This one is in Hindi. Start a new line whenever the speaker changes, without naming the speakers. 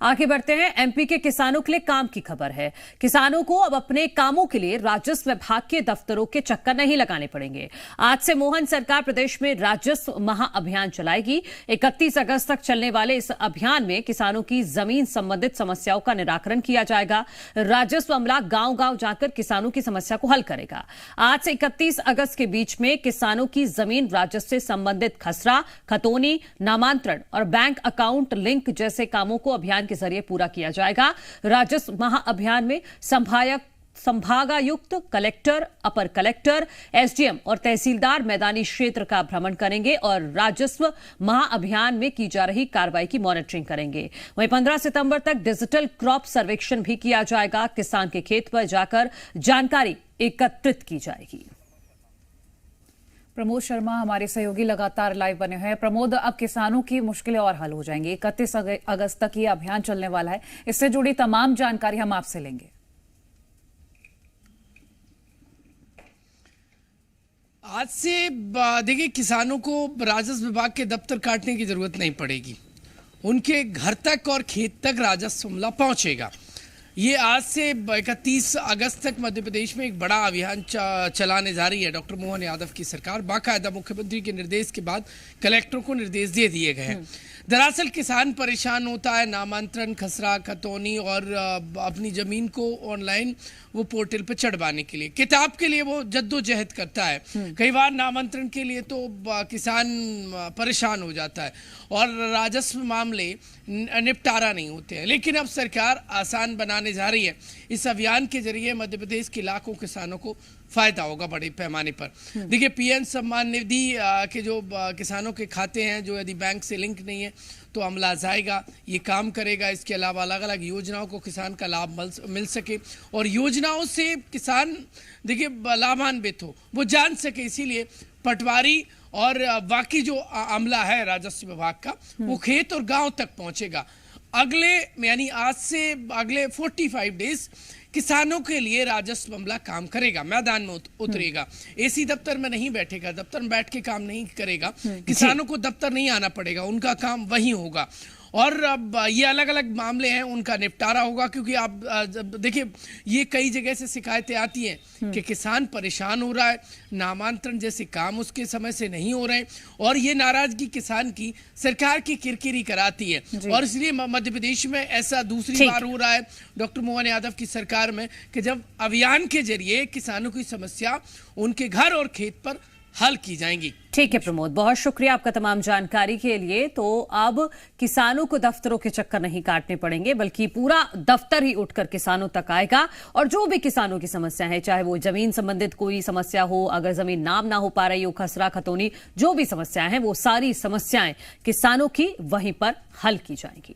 आगे बढ़ते हैं। एमपी के किसानों के लिए काम की खबर है। किसानों को अब अपने कामों के लिए राजस्व विभाग के दफ्तरों के चक्कर नहीं लगाने पड़ेंगे। आज से मोहन सरकार प्रदेश में राजस्व महाअभियान चलाएगी। 31 अगस्त तक चलने वाले इस अभियान में किसानों की जमीन संबंधित समस्याओं का निराकरण किया जाएगा। राजस्व अमला गांव-गांव जाकर किसानों की समस्या को हल करेगा। आज से 31 अगस्त के बीच में किसानों की जमीन राजस्व से संबंधित खसरा, खतौनी, नामांतरण और बैंक अकाउंट लिंक जैसे कामों को अभियान के जरिए पूरा किया जाएगा। राजस्व महाअभियान में संभागायुक्त, कलेक्टर, अपर कलेक्टर, एसडीएम और तहसीलदार मैदानी क्षेत्र का भ्रमण करेंगे और राजस्व महाअभियान में की जा रही कार्रवाई की मॉनिटरिंग करेंगे। वहीं 15 सितंबर तक डिजिटल क्रॉप सर्वेक्षण भी किया जाएगा। किसान के खेत पर जाकर जानकारी एकत्रित की जाएगी।
प्रमोद शर्मा हमारे सहयोगी लगातार लाइव बने हुए हैं। प्रमोद, अब किसानों की मुश्किलें और हल हो जाएंगी। 31 अगस्त तक ये अभियान चलने वाला है। इससे जुड़ी तमाम जानकारी हम आपसे लेंगे।
आज से देखिए, किसानों को राजस्व विभाग के दफ्तर काटने की जरूरत नहीं पड़ेगी। उनके घर तक और खेत तक राजस्व अमला पहुंचेगा। ये आज से 31 अगस्त तक मध्य प्रदेश में एक बड़ा अभियान चलाने जा रही है डॉक्टर मोहन यादव की सरकार। बाकायदा मुख्यमंत्री के निर्देश के बाद कलेक्टरों को निर्देश दे दिए गए हैं। दरअसल किसान परेशान होता है नामांतरण, खसरा, खतौनी और अपनी जमीन को ऑनलाइन वो पोर्टल पर चढ़वाने के लिए, किताब के लिए वो जद्दोजहद करता है। कई बार नामांतरण के लिए तो किसान परेशान हो जाता है और राजस्व मामले निपटारा नहीं होते हैं। लेकिन अब सरकार आसान बनाने जा रही है। इस अभियान के जरिए मध्य प्रदेश के लाखों किसानों को फायदा होगा बड़े पैमाने पर। देखिए, पीएम सम्मान निधि के जो किसानों के खाते हैं, जो यदि बैंक से लिंक नहीं है तो अमला जाएगा, ये काम करेगा। इसके अलावा अलग अलग योजनाओं को किसान का लाभ मिल सके और योजनाओं से किसान देखिए लाभान्वित हो, वो जान सके। इसीलिए पटवारी और बाकी जो अमला है राजस्व विभाग का, वो खेत और गांव तक पहुंचेगा। अगले यानी आज से अगले 45 डेज किसानों के लिए राजस्व अमला काम करेगा, मैदान में उतरेगा। एसी दफ्तर में नहीं बैठेगा, दफ्तर में बैठ के काम नहीं करेगा। किसानों को दफ्तर नहीं आना पड़ेगा, उनका काम वहीं होगा। और अब ये अलग अलग मामले हैं, उनका निपटारा होगा। क्योंकि आप देखिए, ये कई जगह से शिकायतें आती हैं कि किसान परेशान हो रहा है, नामांतरण जैसे काम उसके समय से नहीं हो रहे हैं और ये नाराजगी किसान की सरकार की किरकिरी कराती है। और इसलिए मध्य प्रदेश में ऐसा दूसरी बार हो रहा है डॉक्टर मोहन यादव की सरकार में कि जब अभियान के जरिए किसानों की समस्या उनके घर और खेत पर हल की जाएंगी।
ठीक है प्रमोद, बहुत शुक्रिया आपका तमाम जानकारी के लिए। तो अब किसानों को दफ्तरों के चक्कर नहीं काटने पड़ेंगे, बल्कि पूरा दफ्तर ही उठकर किसानों तक आएगा और जो भी किसानों की समस्या है, चाहे वो जमीन संबंधित कोई समस्या हो, अगर जमीन नाम ना हो पा रही हो, खसरा, खतौनी, जो भी समस्याएं हैं, वो सारी समस्याएं किसानों की वहीं पर हल की जाएंगी।